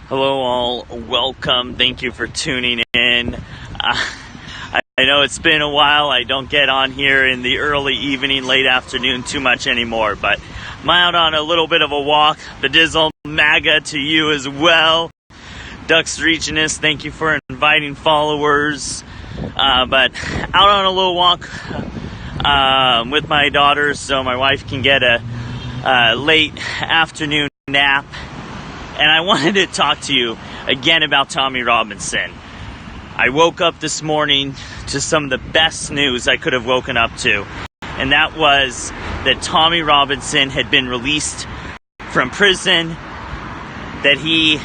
Hello all, welcome, thank you for tuning in. I know it's been a while, I don't get on here in the early evening, late afternoon too much anymore, but I'm out on a little bit of a walk. Bedizzle MAGA to you as well. Ducks Regionist, thank you for inviting followers. But out on a little walk with my daughter so my wife can get a late afternoon nap. And I wanted to talk to you again about Tommy Robinson. I woke up this morning to some of the best news I could have woken up to. And that was that Tommy Robinson had been released from prison, that he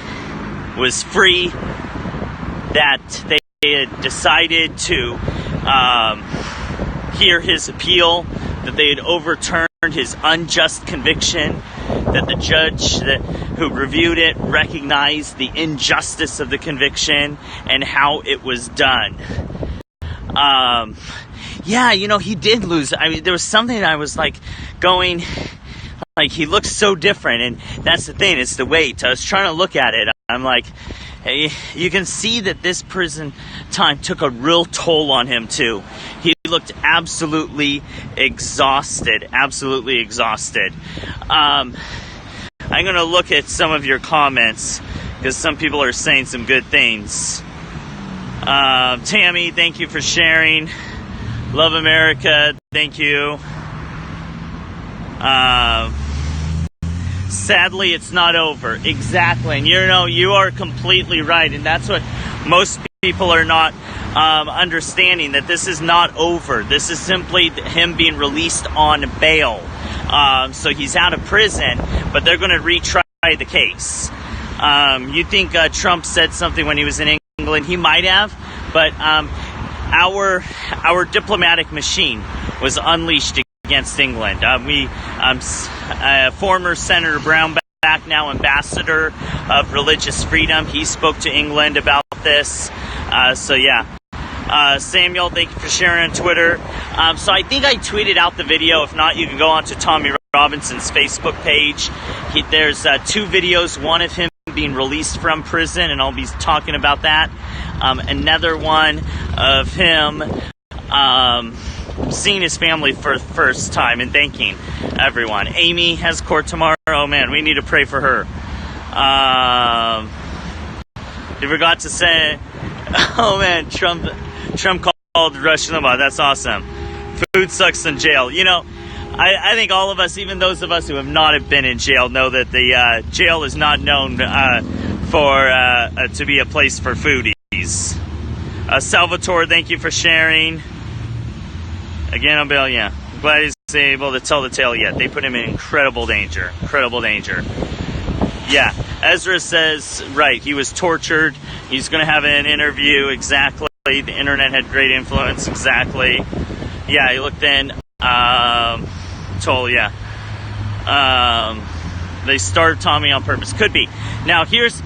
was free, that they had decided to hear his appeal, that they had overturned his unjust conviction, that the judge who reviewed it recognized the injustice of the conviction and how it was done. He did lose. I mean, there was something that I was going, he looks so different, and that's the thing, it's the weight. I was trying to look at it. I'm like, hey, you can see that this prison time took a real toll on him too. He looked absolutely exhausted. I'm going to look at some of your comments because some people are saying some good things. Tammy, thank you for sharing. Love America, thank you. Sadly, it's not over. Exactly. And you are completely right. And that's what most people are not understanding, that this is not over. This is simply him being released on bail. So he's out of prison, but they're going to retry the case. You think Trump said something when he was in England? He might have, but our diplomatic machine was unleashed against England. Former Senator Brownback, now ambassador of religious freedom, he spoke to England about this. Samuel, thank you for sharing on Twitter. So I think I tweeted out the video. If not, you can go on to Tommy Robinson's Facebook page. There's 2 videos, one of him being released from prison, and I'll be talking about that. Another one of him seeing his family for the first time and thanking everyone. Amy has court tomorrow. Oh man, we need to pray for her. You forgot to say, oh man, Trump called Rush Limbaugh. That's awesome. Food sucks in jail. I think all of us, even those of us who have not been in jail, know that the jail is not known to be a place for foodies. Salvatore, thank you for sharing. Again on bail, yeah. I'm glad he's able to tell the tale yet. They put him in incredible danger. Yeah, Ezra says, right, he was tortured. He's going to have an interview, exactly. The internet had great influence, exactly. Yeah, he looked in, they starved Tommy on purpose. Could be. Now, here's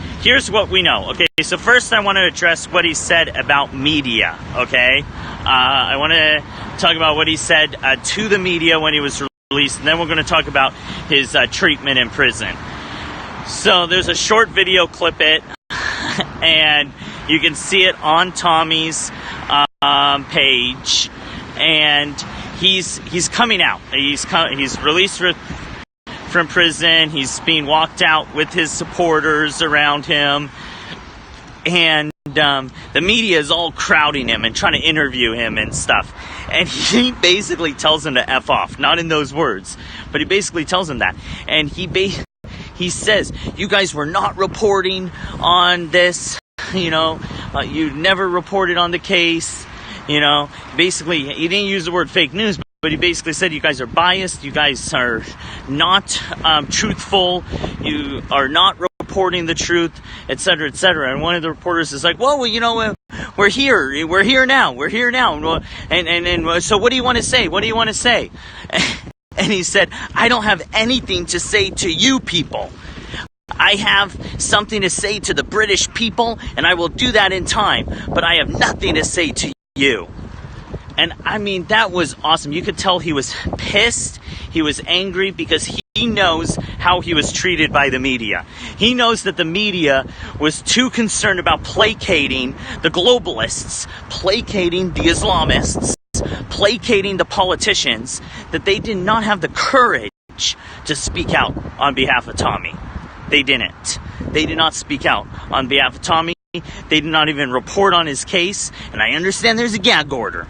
what we know, okay? So first I want to address what he said about media, okay? I want to talk about what he said to the media when he was released, and then we're going to talk about his treatment in prison. So there's a short video clip and you can see it on Tommy's page, and he's coming out. He's released from prison. He's being walked out with his supporters around him, and the media is all crowding him and trying to interview him and stuff. And he basically tells them to F off. Not in those words, but he basically tells them that. And he says, you guys were not reporting on this, you never reported on the case, basically, he didn't use the word fake news, but he basically said you guys are biased, you guys are not truthful, you are not reporting the truth, etc., etc. And one of the reporters is like, well, we're here now, and so what do you want to say? And he said, I don't have anything to say to you people. I have something to say to the British people, and I will do that in time. But I have nothing to say to you. And I mean, that was awesome. You could tell he was pissed. He was angry because he knows how he was treated by the media. He knows that the media was too concerned about placating the globalists, placating the Islamists, placating the politicians, that they did not have the courage to speak out on behalf of Tommy. They didn't. They did not speak out on behalf of Tommy. They did not even report on his case. And I understand there's a gag order.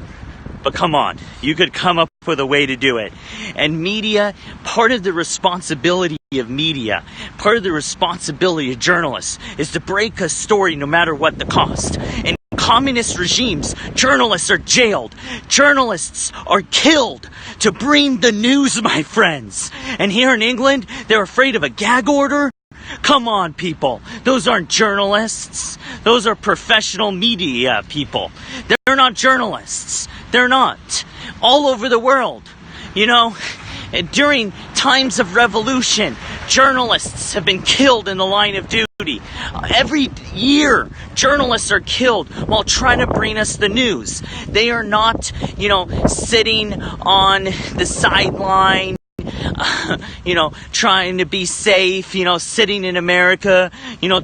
But come on, you could come up with a way to do it. And media, part of the responsibility of media, part of the responsibility of journalists is to break a story no matter what the cost. In communist regimes, journalists are jailed. Journalists are killed to bring the news, my friends. And here in England, they're afraid of a gag order? Come on, people. Those aren't journalists. Those are professional media people. They're not journalists. They're not. All over the world. You know, during times of revolution, journalists have been killed in the line of duty. Every year, journalists are killed while trying to bring us the news. They are not, sitting on the sideline, trying to be safe, sitting in America,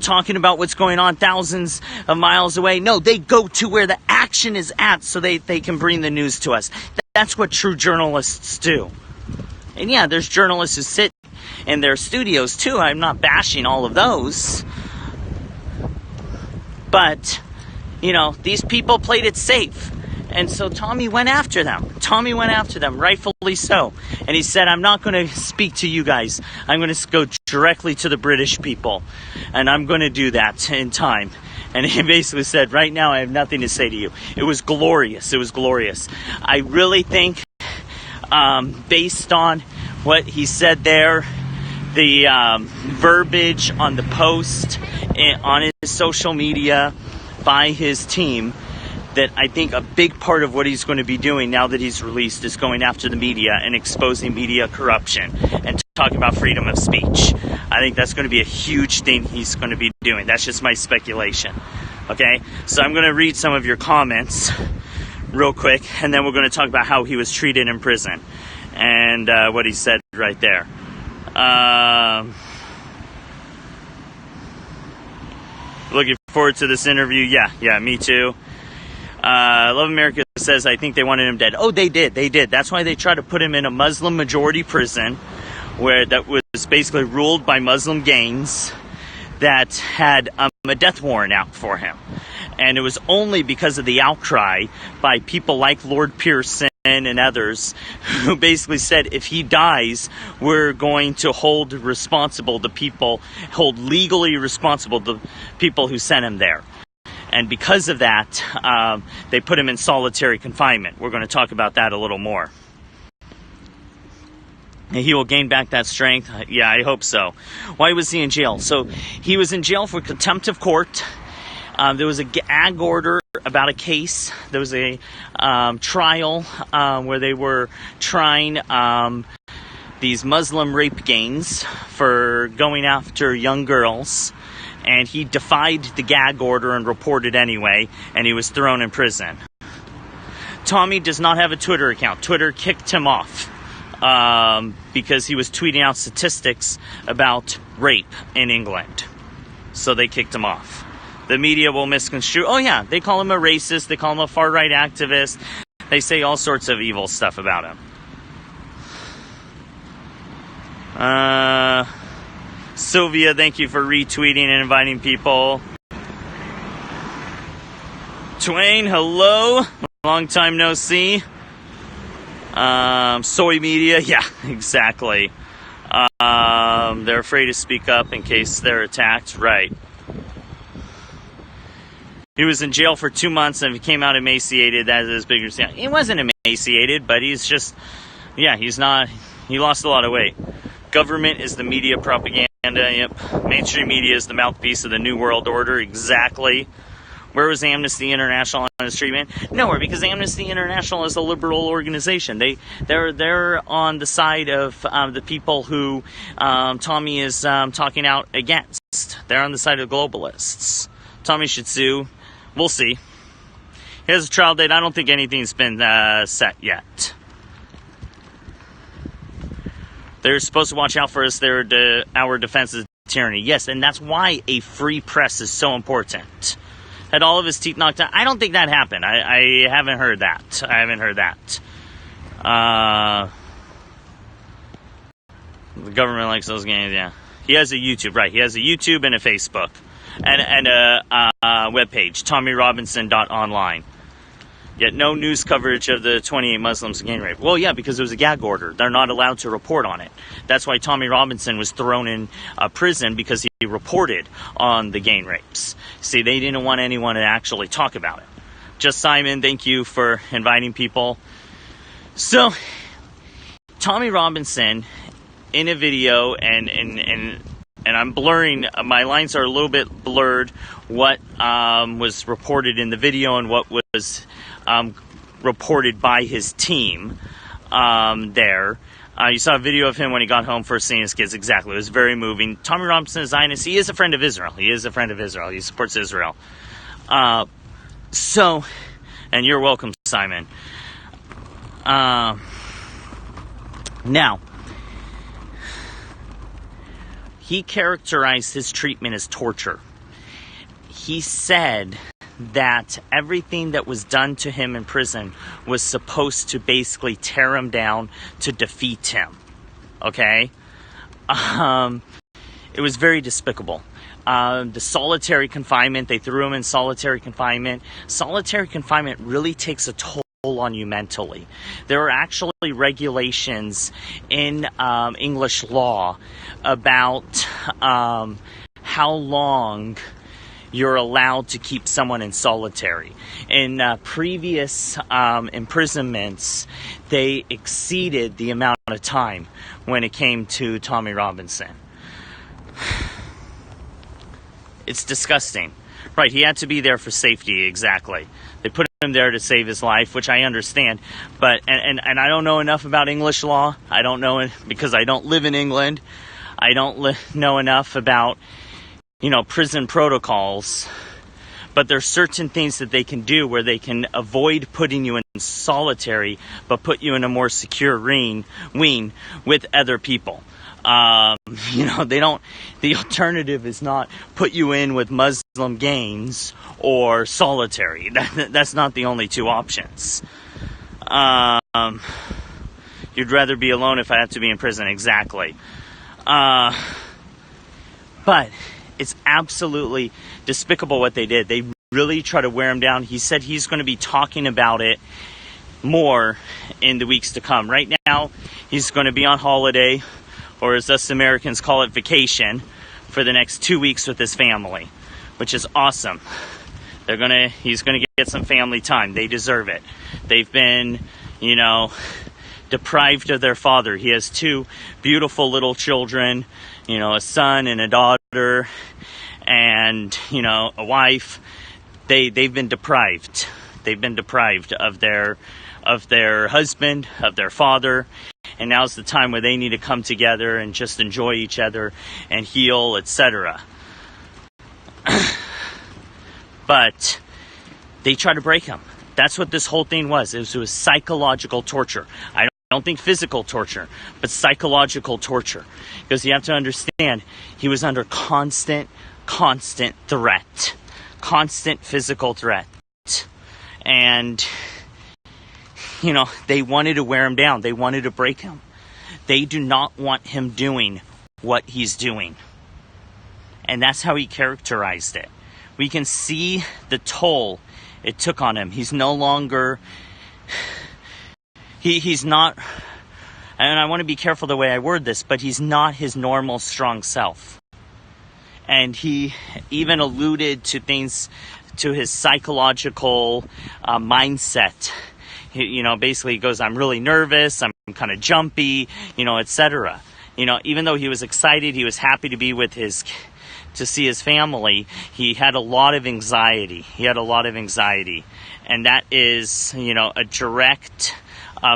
talking about what's going on thousands of miles away. No, they go to where the action is at so they can bring the news to us. That's what true journalists do. And yeah, there's journalists who sit in their studios too. I'm not bashing all of those. But, these people played it safe. And so Tommy went after them. Tommy went after them, rightfully so. And he said, I'm not going to speak to you guys. I'm going to go directly to the British people. And I'm going to do that in time. And he basically said, right now I have nothing to say to you. It was glorious. It was glorious. I really think, based on what he said there, the verbiage on the post on his social media by his team, that I think a big part of what he's going to be doing now that he's released is going after the media and exposing media corruption and talking about freedom of speech. I think that's going to be a huge thing he's going to be doing. That's just my speculation. Okay? So I'm going to read some of your comments real quick, and then we're going to talk about how he was treated in prison and what he said right there. Looking forward to this interview. Yeah, me too. Love America says, I think they wanted him dead. Oh, they did. That's why they tried to put him in a Muslim majority prison where that was basically ruled by Muslim gangs that had a death warrant out for him. And it was only because of the outcry by people like Lord Pearson and others who basically said, if he dies, we're going to hold legally responsible the people who sent him there. And because of that, they put him in solitary confinement. We're going to talk about that a little more. And he will gain back that strength. Yeah, I hope so. Why was he in jail? So he was in jail for contempt of court. There was a gag order about a case. There was a trial where they were trying these Muslim rape gangs for going after young girls. And he defied the gag order and reported anyway, and he was thrown in prison. Tommy does not have a Twitter account. Twitter kicked him off because he was tweeting out statistics about rape in England. So they kicked him off. The media will misconstrue. Oh yeah, they call him a racist. They call him a far-right activist. They say all sorts of evil stuff about him. Sylvia, thank you for retweeting and inviting people. Twain, hello. Long time no see. Soy media, yeah, exactly. They're afraid to speak up in case they're attacked, right. He was in jail for 2 months and he came out emaciated. That is bigger. He wasn't emaciated, but he's just, he lost a lot of weight. Government is the media propaganda. Yep. Mainstream media is the mouthpiece of the New World Order. Exactly. Where was Amnesty International on this treatment? Nowhere, because Amnesty International is a liberal organization. They're on the side of the people who Tommy is talking out against. They're on the side of globalists. Tommy should sue. We'll see. He has a trial date. I don't think anything's been set yet. They're supposed to watch out for us. They're our defense is tyranny. Yes, and that's why a free press is so important. Had all of his teeth knocked out? I don't think that happened. I haven't heard that. I haven't heard that. The government likes those games, yeah. He has a YouTube, right. He has a YouTube and a Facebook. And a webpage, TommyRobinson.online. Yet no news coverage of the 28 Muslims gang rape. Well, yeah, because it was a gag order. They're not allowed to report on it. That's why Tommy Robinson was thrown in prison, because he reported on the gang rapes. See, they didn't want anyone to actually talk about it. Just Simon, thank you for inviting people. So, Tommy Robinson, in a video, and I'm blurring, my lines are a little bit blurred, what was reported in the video and what was reported by his team there. You saw a video of him when he got home first seeing his kids. Exactly. It was very moving. Tommy Robinson is Zionist. He is a friend of Israel. He is a friend of Israel. He supports Israel. So, and you're welcome, Simon. Now, he characterized his treatment as torture. He said that everything that was done to him in prison was supposed to basically tear him down, to defeat him. Okay? It was very despicable. The solitary confinement, they threw him in solitary confinement. Solitary confinement really takes a toll on you mentally. There are actually regulations in English law about how long you're allowed to keep someone in solitary. In previous imprisonments, they exceeded the amount of time when it came to Tommy Robinson. It's disgusting. Right, he had to be there for safety, exactly. They put him there to save his life, which I understand. But, and I don't know enough about English law. I don't know it because I don't live in England. I don't know enough about, prison protocols. But there's certain things that they can do where they can avoid putting you in solitary, but put you in a more secure wing with other people. The alternative is not put you in with Muslim gangs or solitary. That's not the only two options. You'd rather be alone if I have to be in prison, exactly. But it's absolutely despicable what they did. They really try to wear him down. He said he's going to be talking about it more in the weeks to come. Right now, he's going to be on holiday, or as us Americans call it, vacation, for the next 2 weeks with his family, which is awesome. He's gonna get some family time. They deserve it. They've been, deprived of their father. He has 2 beautiful little children, a son and a daughter, and, a wife. They've been deprived. They've been deprived of their husband, of their father. And now's the time where they need to come together and just enjoy each other and heal, etc. But they try to break him. That's what this whole thing was. It was psychological torture. I don't think physical torture, but psychological torture. Because you have to understand, he was under constant threat. Constant physical threat. And they wanted to wear him down. They wanted to break him. They do not want him doing what he's doing. And that's how he characterized it. We can see the toll it took on him. He's no longer... He's not... And I want to be careful the way I word this, but he's not his normal strong self. And he even alluded to things, to his psychological mindset. Basically he goes, I'm really nervous, I'm kind of jumpy, etc. Even though he was excited, he was happy to be with to see his family, he had a lot of anxiety. And that is, a direct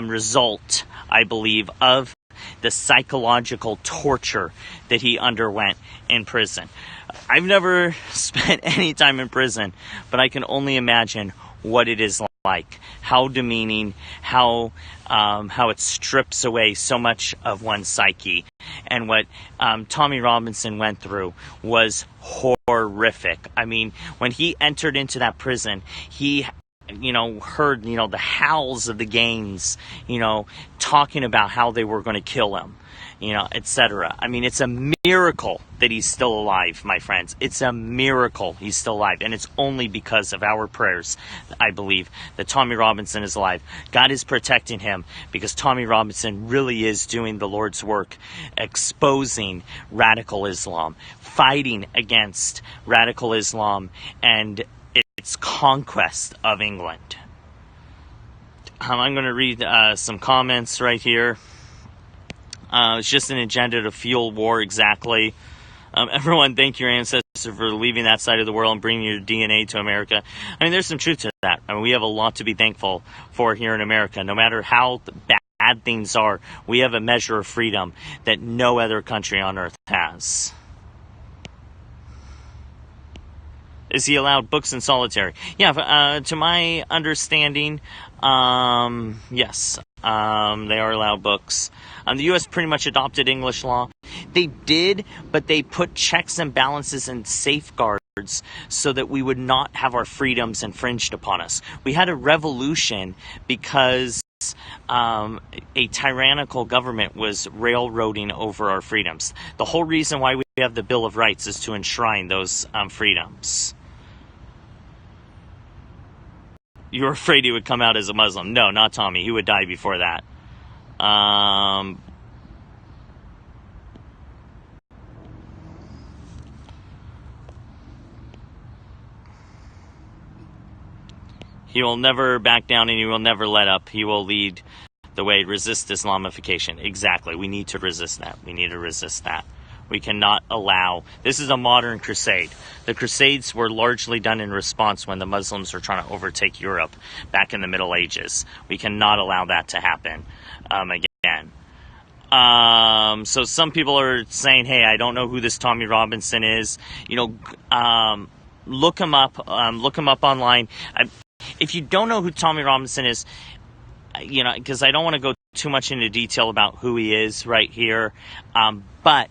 result, I believe, of the psychological torture that he underwent in prison. I've never spent any time in prison, but I can only imagine what it is like, how demeaning, how how it strips away so much of one's psyche. And what Tommy Robinson went through was horrific. I mean, when he entered into that prison, he heard, the howls of the gangs, talking about how they were going to kill him, etc. I mean, it's a miracle that he's still alive, my friends. It's a miracle he's still alive. And it's only because of our prayers, I believe, that Tommy Robinson is alive. God is protecting him because Tommy Robinson really is doing the Lord's work, exposing radical Islam, fighting against radical Islam, and its conquest of England. I'm going to read some comments right here. It's just an agenda to fuel war, exactly. Everyone, thank your ancestors for leaving that side of the world and bringing your DNA to America. I mean, there's some truth to that. I mean, we have a lot to be thankful for here in America. No matter how bad things are, we have a measure of freedom that no other country on earth has. Is he allowed books in solitary? Yeah, to my understanding, yes, they are allowed books. The U.S. pretty much adopted English law. They did, but they put checks and balances and safeguards so that we would not have our freedoms infringed upon us. We had a revolution because a tyrannical government was railroading over our freedoms. The whole reason why we have the Bill of Rights is to enshrine those freedoms. You were afraid he would come out as a Muslim. No, not Tommy. He would die before that. He will never back down and he will never let up. He will lead the way, resist Islamification. Exactly. We need to resist that. We need to resist that. We cannot allow... This is a modern crusade. The crusades were largely done in response when the Muslims were trying to overtake Europe back in the Middle Ages. We cannot allow that to happen again. So some people are saying, hey, I don't know who this Tommy Robinson is. Look him up. Look him up online. If you don't know who Tommy Robinson is, because I don't want to go too much into detail about who he is right here, but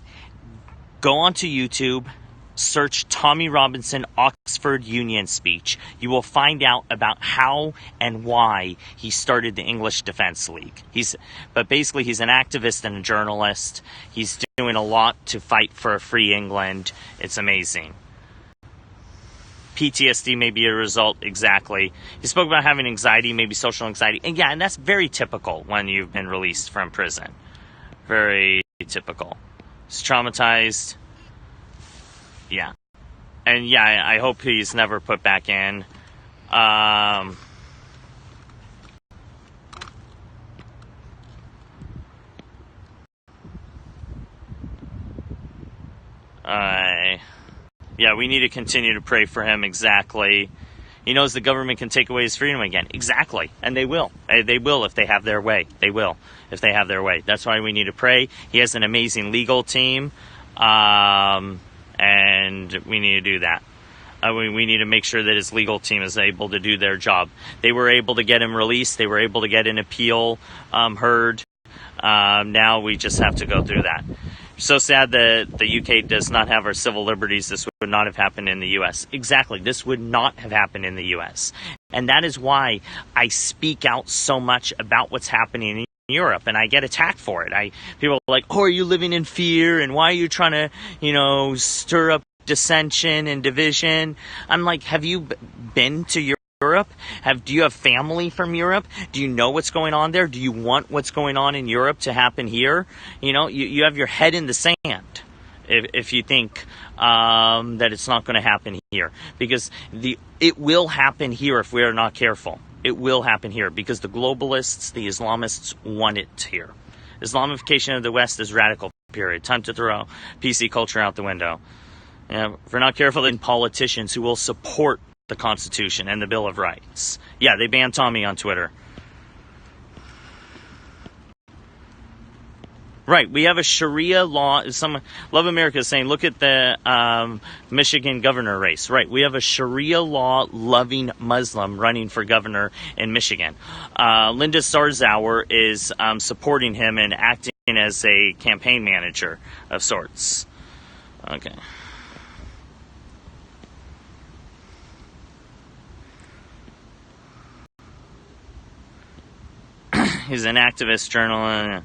go onto YouTube, search Tommy Robinson Oxford Union speech. You will find out about how and why he started the English Defence League. But basically he's an activist and a journalist. He's doing a lot to fight for a free England. It's amazing. PTSD may be a result, exactly. He spoke about having anxiety, maybe social anxiety. And that's very typical when you've been released from prison. Very typical. He's traumatized. Yeah. And I hope he's never put back in. We need to continue to pray for him, exactly. He knows the government can take away his freedom again. Exactly. And they will. They will if they have their way. They will if they have their way. That's why we need to pray. He has an amazing legal team. And we need to do that. We need to make sure that his legal team is able to do their job. They were able to get him released. They were able to get an appeal heard. Now we just have to go through that. So sad that the UK does not have our civil liberties. This would not have happened in the U.S. Exactly. This would not have happened in the U.S. And that is why I speak out so much about what's happening in Europe, and I get attacked for it. People are like, oh, are you living in fear? And why are you trying to, stir up dissension and division? I'm like, have you been to Europe? Do you have family from Europe? Do you know what's going on there? Do you want what's going on in Europe to happen here? You have your head in the sand if you think that it's not going to happen here, because it will happen here if we are not careful. It will happen here because the globalists, the Islamists want it here. Islamification of the West is radical, period. Time to throw PC culture out the window. If we're not careful, then politicians who will support the Constitution and the Bill of Rights. Yeah, they banned Tommy on Twitter. Right, we have a Sharia law. Some Love America is saying, look at the Michigan governor race. Right, we have a Sharia law-loving Muslim running for governor in Michigan. Linda Sarzour is supporting him and acting as a campaign manager of sorts. Okay. He's an activist journalist.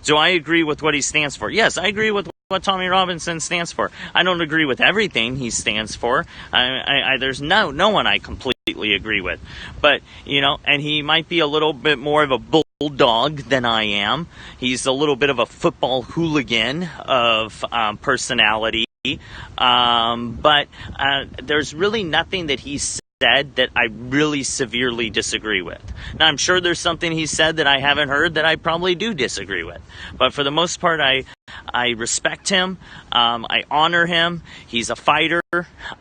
Do I agree with what he stands for? Yes, I agree with what Tommy Robinson stands for. I don't agree with everything he stands for. There's no one I completely agree with. But, and he might be a little bit more of a bulldog than I am. He's a little bit of a football hooligan of personality. But there's really nothing that he said that I really severely disagree with. Now, I'm sure there's something he said that I haven't heard that I probably do disagree with. But for the most part, I respect him. I honor him. He's a fighter.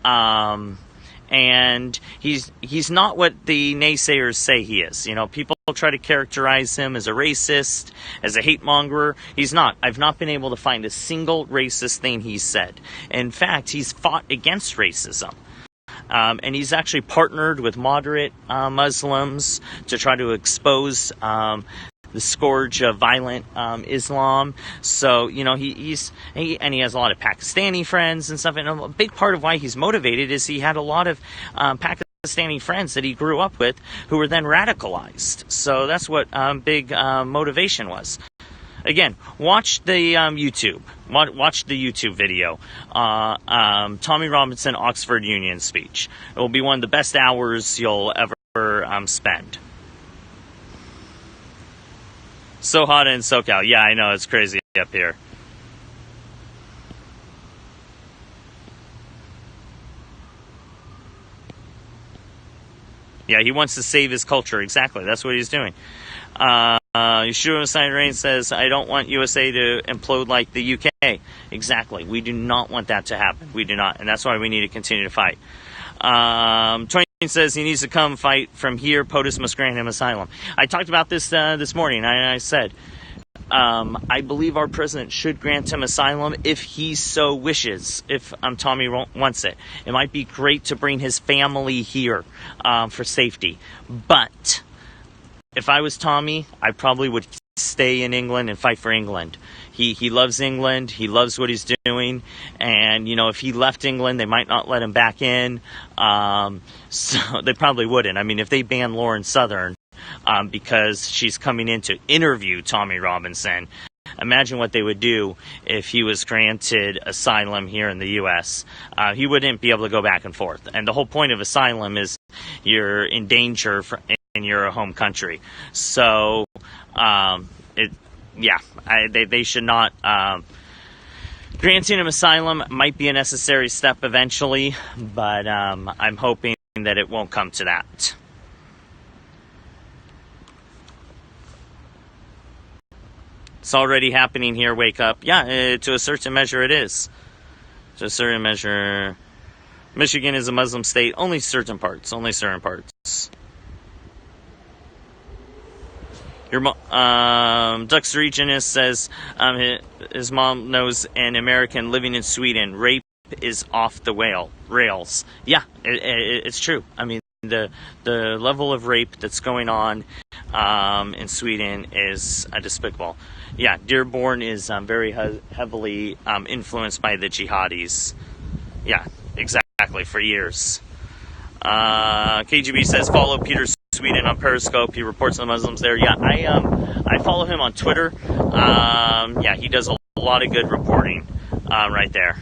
And he's not what the naysayers say he is. People try to characterize him as a racist, as a hate monger. He's not. I've not been able to find a single racist thing he's said. In fact, he's fought against racism. And he's actually partnered with moderate Muslims to try to expose the scourge of violent Islam. So, he has a lot of Pakistani friends and stuff. And a big part of why he's motivated is he had a lot of Pakistani friends that he grew up with who were then radicalized. So that's what big motivation was. Again, watch the YouTube. Watch the YouTube video. Tommy Robinson Oxford Union speech. It will be one of the best hours you'll ever spend. So hot in SoCal. Yeah, I know, it's crazy up here. Yeah, he wants to save his culture. Exactly. That's what he's doing. Yeshua Messiah Rain says, I don't want USA to implode like the UK. Exactly. We do not want that to happen. We do not. And that's why we need to continue to fight. Twain says he needs to come fight from here. POTUS must grant him asylum. I talked about this this morning. I said, I believe our president should grant him asylum if he so wishes, if Tommy wants it. It might be great to bring his family here for safety. But if I was Tommy, I probably would stay in England and fight for England. He loves England. He loves what he's doing. And, if he left England, they might not let him back in. So they probably wouldn't. I mean, if they ban Lauren Southern because she's coming in to interview Tommy Robinson, imagine what they would do if he was granted asylum here in the U.S. He wouldn't be able to go back and forth. And the whole point of asylum is you're in danger in your home country. So, they should not. Granting him asylum might be a necessary step eventually, but I'm hoping that it won't come to that. It's already happening here, wake up. Yeah, to a certain measure it is. To a certain measure. Michigan is a Muslim state, only certain parts. Your Dux Regionist says his mom knows an American living in Sweden. Rape is off the rails. Yeah, it's true. I mean, the level of rape that's going on in Sweden is despicable. Yeah, Dearborn is very heavily influenced by the jihadis. Yeah, exactly, for years. KGB says follow Peter Sweden on Periscope. He reports on the Muslims there. Yeah, I follow him on Twitter. Yeah, he does a lot of good reporting right there.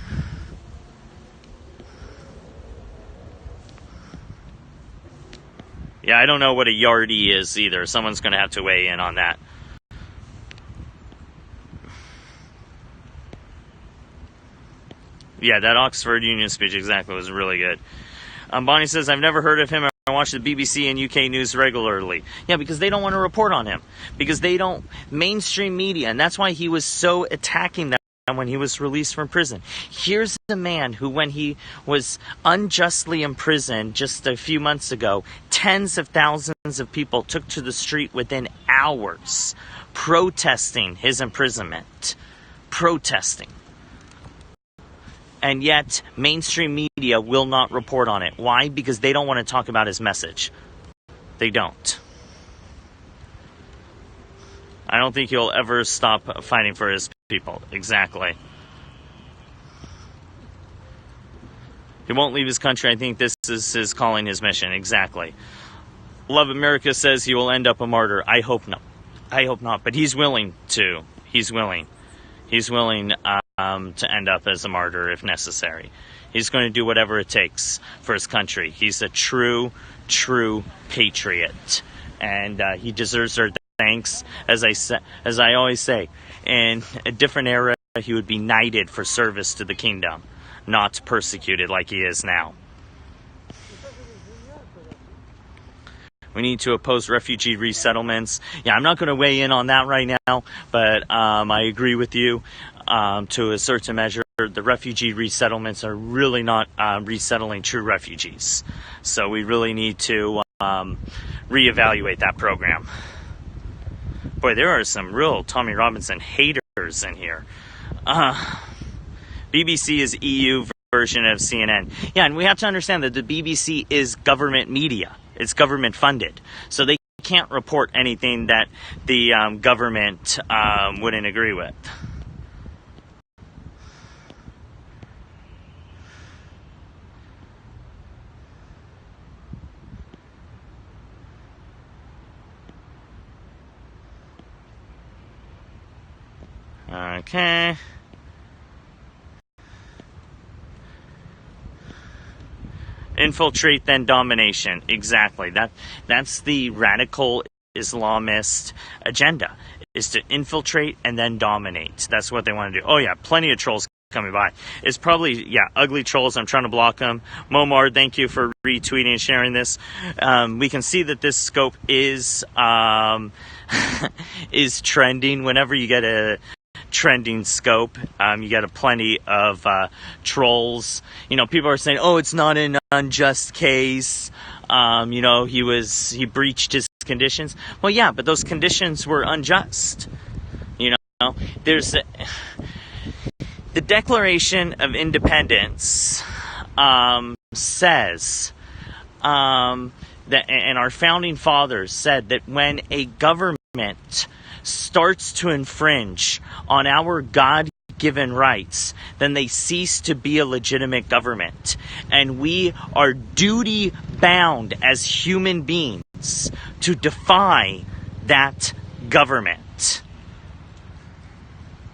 Yeah, I don't know what a yardie is either. Someone's going to have to weigh in on that. Yeah, that Oxford Union speech exactly was really good. Bonnie says, I've never heard of him. I watch the BBC and UK news regularly. Yeah, because they don't want to report on him. Because they don't, mainstream media, and that's why he was so attacking them when he was released from prison. Here's a man who, when he was unjustly imprisoned just a few months ago, tens of thousands of people took to the street within hours protesting his imprisonment. Protesting. And yet, mainstream media will not report on it. Why? Because they don't want to talk about his message. They don't. I don't think he'll ever stop fighting for his people. Exactly. He won't leave his country. I think this is his calling, his mission. Exactly. Love America says he will end up a martyr. I hope not. I hope not. But he's willing to. He's willing. He's willing to end up as a martyr if necessary. He's going to do whatever it takes for his country. He's a true patriot. And he deserves our thanks. As I always say, in a different era, he would be knighted for service to the kingdom, not persecuted like he is now. We need to oppose refugee resettlements. Yeah, I'm not going to weigh in on that right now, but I agree with you to a certain measure. The refugee resettlements are really not resettling true refugees. So we really need to reevaluate that program. Boy, there are some real Tommy Robinson haters in here. BBC is EU version of CNN. Yeah, and we have to understand that the BBC is government media. It's government funded. So they can't report anything that the government wouldn't agree with. Okay. Infiltrate, then domination. Exactly. That's the radical Islamist agenda, is to infiltrate and then dominate. That's what they want to do. Oh yeah, plenty of trolls coming by. It's probably, ugly trolls. I'm trying to block them. Momar, thank you for retweeting and sharing this. We can see that this scope is is trending. Whenever you get a trending scope, you get a plenty of trolls. People are saying, oh, it's not an unjust case. He breached his conditions. Well, yeah, but those conditions were unjust. There's the Declaration of Independence says that, and our founding fathers said that when a government starts to infringe on our God-given rights, then they cease to be a legitimate government. And we are duty-bound as human beings to defy that government.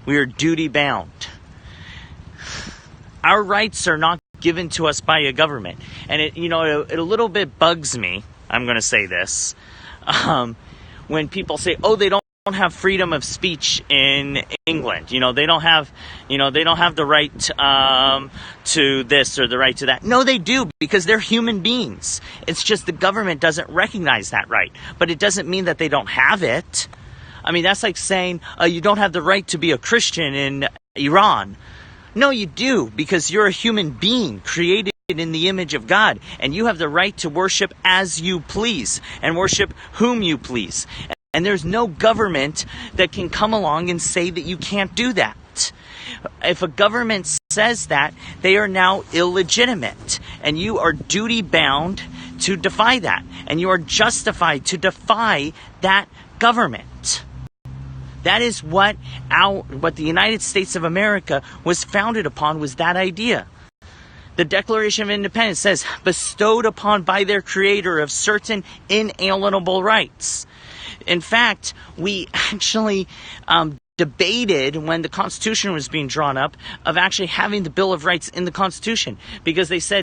We are duty-bound. Our rights are not given to us by a government. And it a little bit bugs me, I'm going to say this, when people say, oh, they don't have freedom of speech in England. They don't have the right to this or the right to that. No, they do, because they're human beings. It's just the government doesn't recognize that right. But it doesn't mean that they don't have it. I mean, that's like saying you don't have the right to be a Christian in Iran. No, you do, because you're a human being created in the image of God, and you have the right to worship as you please and worship whom you please. And there's no government that can come along and say that you can't do that. If a government says that, they are now illegitimate, and you are duty-bound to defy that, and you are justified to defy that government. That is what the United States of America was founded upon, was that idea. The Declaration of Independence says, bestowed upon by their creator of certain inalienable rights. In fact, we actually debated when the Constitution was being drawn up of actually having the Bill of Rights in the Constitution, because they said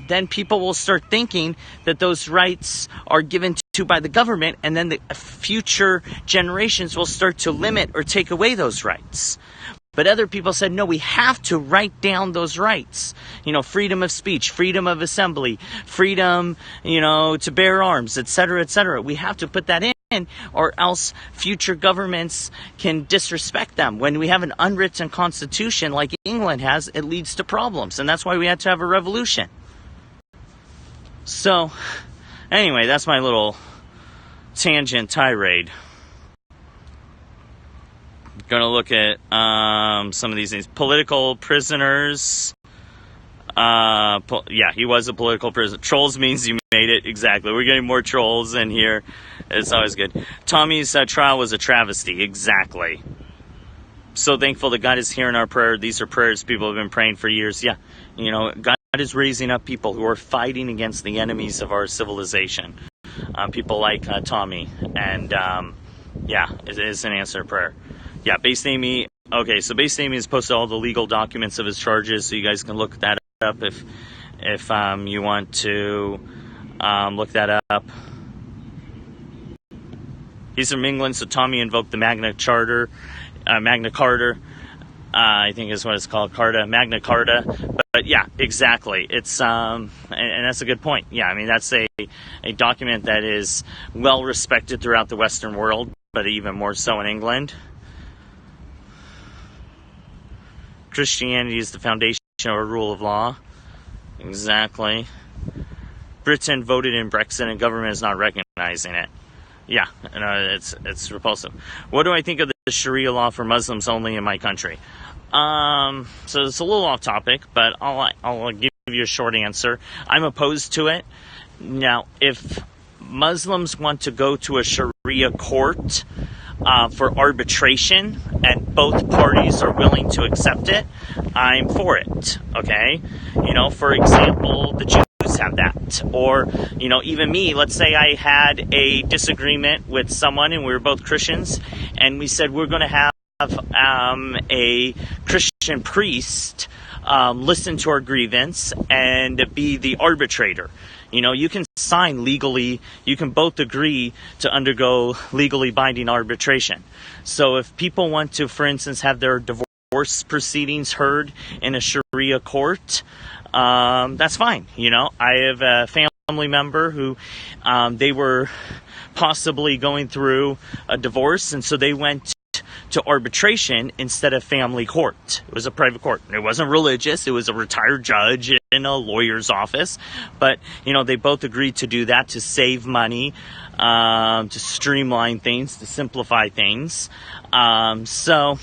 then people will start thinking that those rights are given to by the government, and then the future generations will start to limit or take away those rights. But other people said, no, we have to write down those rights. Freedom of speech, freedom of assembly, freedom, to bear arms, etc., etc. We have to put that in. or else future governments can disrespect them. When we have an unwritten constitution like England has, it leads to problems, and that's why we had to have a revolution. So, anyway, that's my little tangent tirade. Going to look at some of these things. Political prisoners. Yeah, he was a political prisoner. Trolls means you made it. Exactly. We're getting more trolls in here. It's always good. Tommy's trial was a travesty. Exactly. So thankful that God is hearing our prayer. These are prayers people have been praying for years. Yeah, you know, God is raising up people who are fighting against the enemies of our civilization. People like Tommy. And, yeah, it is an answer to prayer. Yeah, Based Amy. Okay, so Based Amy has posted all the legal documents of his charges, so you guys can look that up if you want to look that up. He's from England, so Tommy invoked the Magna Carta, I think is what it's called, Magna Carta. But yeah, exactly. It's and that's a good point. Yeah, I mean that's a document that is well respected throughout the Western world, but even more so in England. Christianity is the foundation of our rule of law. Exactly. Britain voted in Brexit and government is not recognizing it. Yeah, it's repulsive. What do I think of the Sharia law for Muslims only in my country? So it's a little off topic, but I'll give you a short answer. I'm opposed to it. Now, if Muslims want to go to a Sharia court for arbitration and both parties are willing to accept it, I'm for it, okay? You know, for example, the Jews have that. Or, you know, even me, let's say I had a disagreement with someone and we were both Christians and we said we're going to have a Christian priest listen to our grievance and be the arbitrator. You know, you can sign legally, you can both agree to undergo legally binding arbitration. So if people want to, for instance, have their divorce proceedings heard in a Sharia court, that's fine. You know, I have a family member who they were possibly going through a divorce, and so they went to arbitration instead of family court. It was a private court. It wasn't religious. It was a retired judge in a lawyer's office. But, you know, they both agreed to do that to save money, to streamline things, to simplify things. So,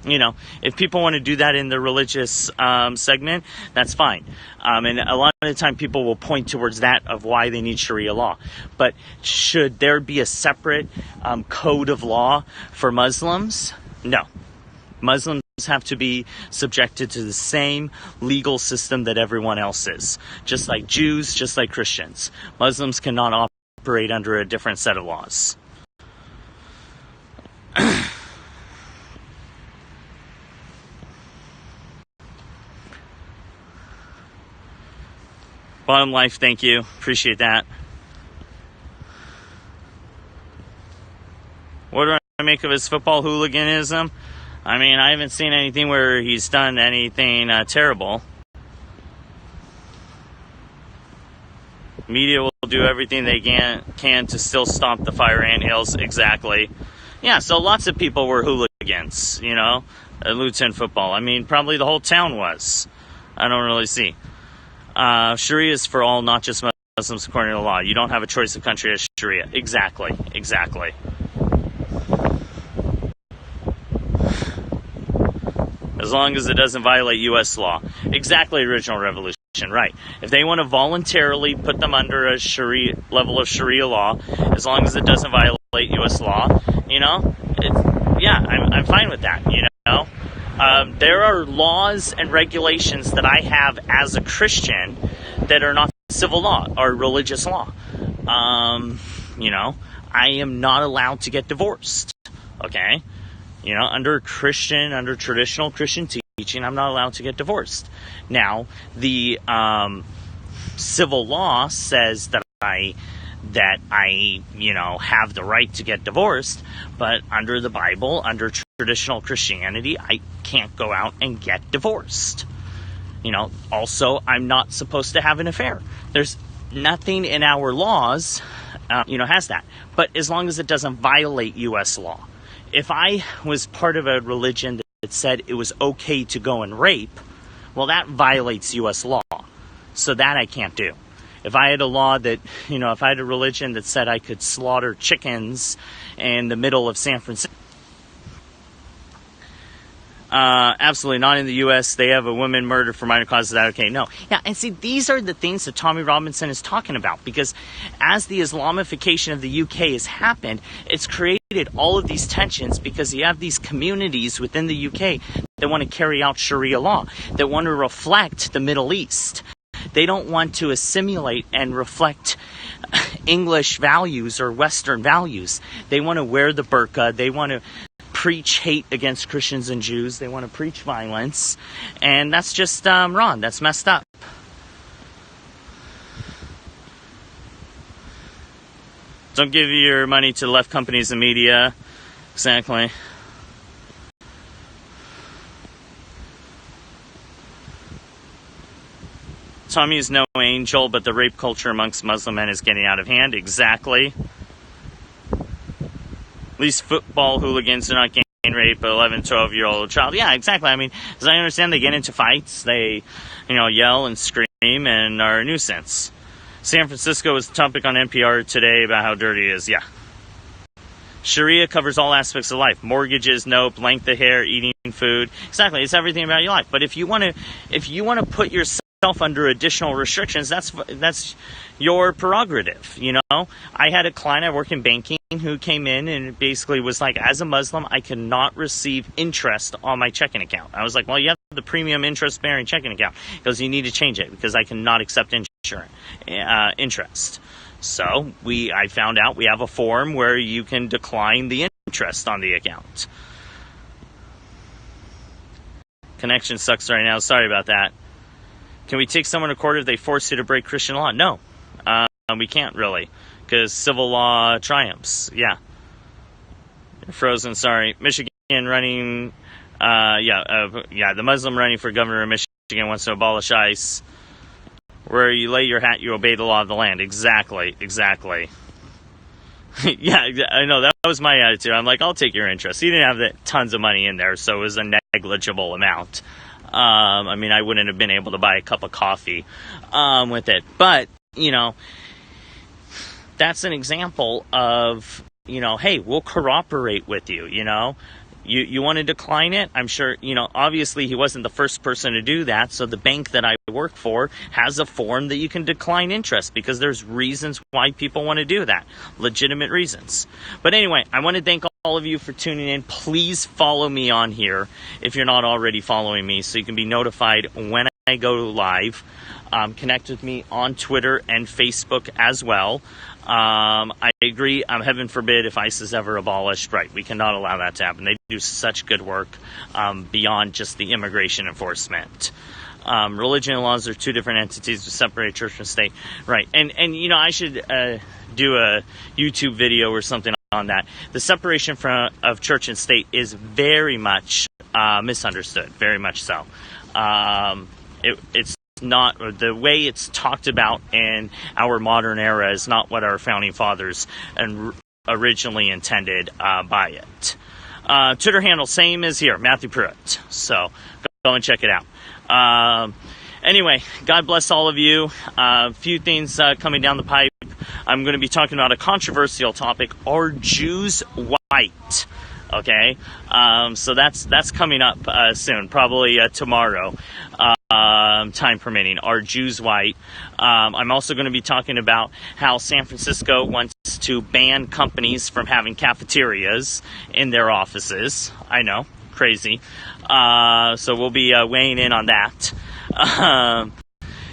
you know, if people want to do that in the religious segment, that's fine. And a lot of the time people will point towards that of why they need Sharia law. But should there be a separate code of law for Muslims? No. Muslims have to be subjected to the same legal system that everyone else is. Just like Jews, just like Christians. Muslims cannot operate under a different set of laws. Bottom Life, thank you. Appreciate that. What do I make of his football hooliganism? I mean, I haven't seen anything where he's done anything terrible. Media will do everything they can to still stomp the fire anthills. Exactly. Yeah, so lots of people were hooligans, you know, at Luton football. I mean, probably the whole town was. I don't really see. Sharia is for all, not just Muslims according to the law. You don't have a choice of country as Sharia. Exactly. As long as it doesn't violate U.S. law. Exactly, Original Revolution, right. If they want to voluntarily put them under a Sharia level of Sharia law, as long as it doesn't violate U.S. law, you know, I'm fine with that, you know. There are laws and regulations that I have as a Christian that are not civil law or religious law. You know, I am not allowed to get divorced. Okay? You know, under traditional Christian teaching, I'm not allowed to get divorced. Now, the civil law says that I, you know, have the right to get divorced, but under the Bible, under traditional Christianity, I can't go out and get divorced. You know, also, I'm not supposed to have an affair. There's nothing in our laws has that. But as long as it doesn't violate U.S. law. If I was part of a religion that said it was okay to go and rape, well, that violates U.S. law. So that I can't do. If I had a law that, if I had a religion that said I could slaughter chickens in the middle of San Francisco, absolutely not in the U.S. They have a woman murdered for minor causes. Is that okay? No. Yeah, and see, these are the things that Tommy Robinson is talking about, because as the Islamification of the UK has happened, it's created all of these tensions because you have these communities within the UK that want to carry out Sharia law, that want to reflect the Middle East. They don't want to assimilate and reflect English values or Western values. They want to wear the burqa. They want to preach hate against Christians and Jews. They want to preach violence. And that's just wrong. That's messed up. Don't give your money to left companies and media. Exactly. Tommy is no angel, but the rape culture amongst Muslim men is getting out of hand. Exactly. At least football hooligans do not gang rape an 11, 12-year-old child. Yeah, exactly. I mean, as I understand, they get into fights. They, yell and scream and are a nuisance. San Francisco was the topic on NPR today about how dirty it is. Yeah. Sharia covers all aspects of life. Mortgages, nope, length of hair, eating food. Exactly. It's everything about your life. But if you want to put yourself under additional restrictions, that's your prerogative. I had a client, I work in banking, who came in and basically was like, as a Muslim, I cannot receive interest on my checking account. I was like, well, you have the premium interest bearing checking account, because you need to change it because I cannot accept interest. So I found out we have a form where you can decline the interest on the account. Connection sucks right now. Sorry about that. Can we take someone to court if they force you to break Christian law? No, we can't really, because civil law triumphs. Yeah. You're frozen, sorry. Michigan running, the Muslim running for governor of Michigan wants to abolish ICE. Where you lay your hat, you obey the law of the land. Exactly. Yeah, I know, that was my attitude. I'm like, I'll take your interest. He didn't have tons of money in there, so it was a negligible amount. I wouldn't have been able to buy a cup of coffee with it. But, that's an example of, hey, we'll cooperate with you, You want to decline it? I'm sure, obviously he wasn't the first person to do that. So the bank that I work for has a form that you can decline interest, because there's reasons why people want to do that. Legitimate reasons. But anyway, I want to thank all of you for tuning in. Please follow me on here if you're not already following me, so you can be notified when I go live. Connect with me on Twitter and Facebook as well. I agree. Heaven forbid if ICE is ever abolished. Right. We cannot allow that to happen. They do such good work beyond just the immigration enforcement. Religion and laws are two different entities to separate church and state. Right. And I should do a YouTube video or something on that. The separation of church and state is very much misunderstood. Very much so. It's not the way it's talked about in our modern era is not what our founding fathers originally intended by it. Twitter handle same as here, Matthew Prewett. So go and check it out. Anyway, God bless all of you. A few things coming down the pipe. I'm going to be talking about a controversial topic: are Jews white? Okay, so that's coming up soon, probably tomorrow. Time permitting. Are Jews white? I'm also going to be talking about how San Francisco wants to ban companies from having cafeterias in their offices. I know, crazy. So we'll be weighing in on that.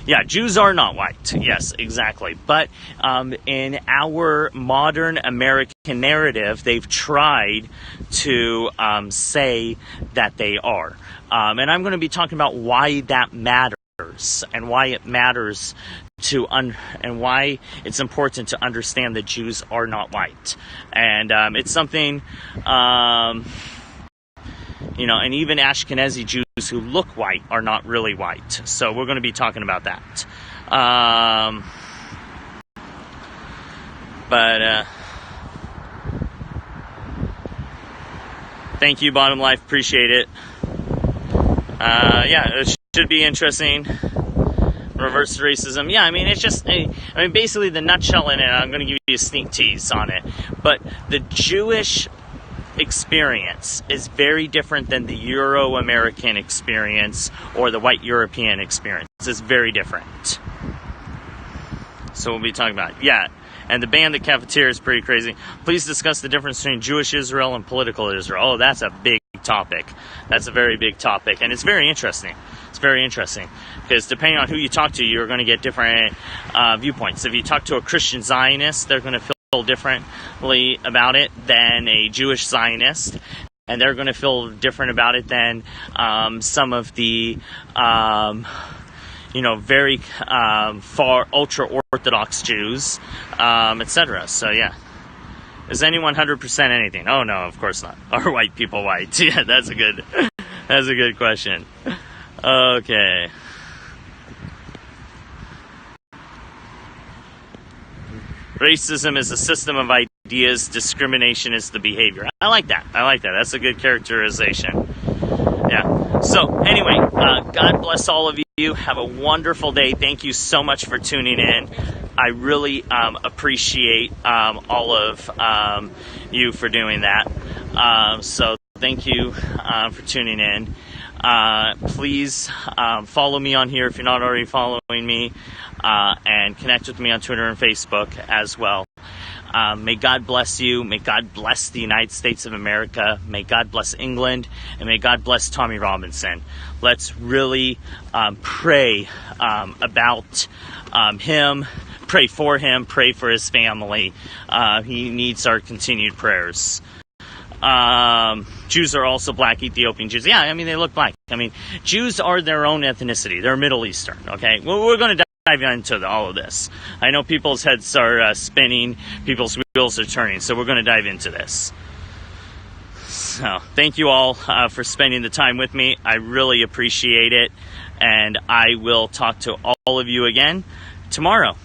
Yeah, Jews are not white. Yes, exactly. But in our modern American narrative, they've tried to say that they are. And I'm going to be talking about why that matters, and why it matters and why it's important to understand that Jews are not white. And it's something, and even Ashkenazi Jews who look white are not really white. So we're going to be talking about that. But thank you, Bottom Life. Appreciate it. Yeah, it should be interesting. Reverse racism. Yeah, I mean, it's just, basically the nutshell in it, I'm going to give you a sneak tease on it. But the Jewish experience is very different than the Euro-American experience or the white European experience. It's very different. So we'll be talking about it. Yeah. And the ban the cafeteria is pretty crazy. Please discuss the difference between Jewish Israel and political Israel. Oh, that's a big topic. That's a very big topic. And it's very interesting. It's very interesting. Because depending on who you talk to, you're going to get different viewpoints. If you talk to a Christian Zionist, they're going to feel differently about it than a Jewish Zionist. And they're going to feel different about it than some of the very far ultra-Orthodox Jews, etc. So, yeah. Is anyone 100% anything? Oh, no, of course not. Are white people white? Yeah, that's a good question. Okay. Racism is a system of ideas. Discrimination is the behavior. I like that. That's a good characterization. Yeah. So, anyway, God bless all of you. Have a wonderful day. Thank you so much for tuning in. I really appreciate all of you for doing that. So thank you for tuning in. Please follow me on here if you're not already following me, and connect with me on Twitter and Facebook as well. May God bless you. May God bless the United States of America. May God bless England. And may God bless Tommy Robinson. Let's really pray about him. Pray for him. Pray for his family. He needs our continued prayers. Jews are also black Ethiopian Jews. Yeah, I mean, they look black. I mean, Jews are their own ethnicity. They're Middle Eastern, okay? Well, we're going to dive into all of this. I know people's heads are spinning. People's wheels are turning. So we're going to dive into this. So thank you all for spending the time with me. I really appreciate it. And I will talk to all of you again tomorrow.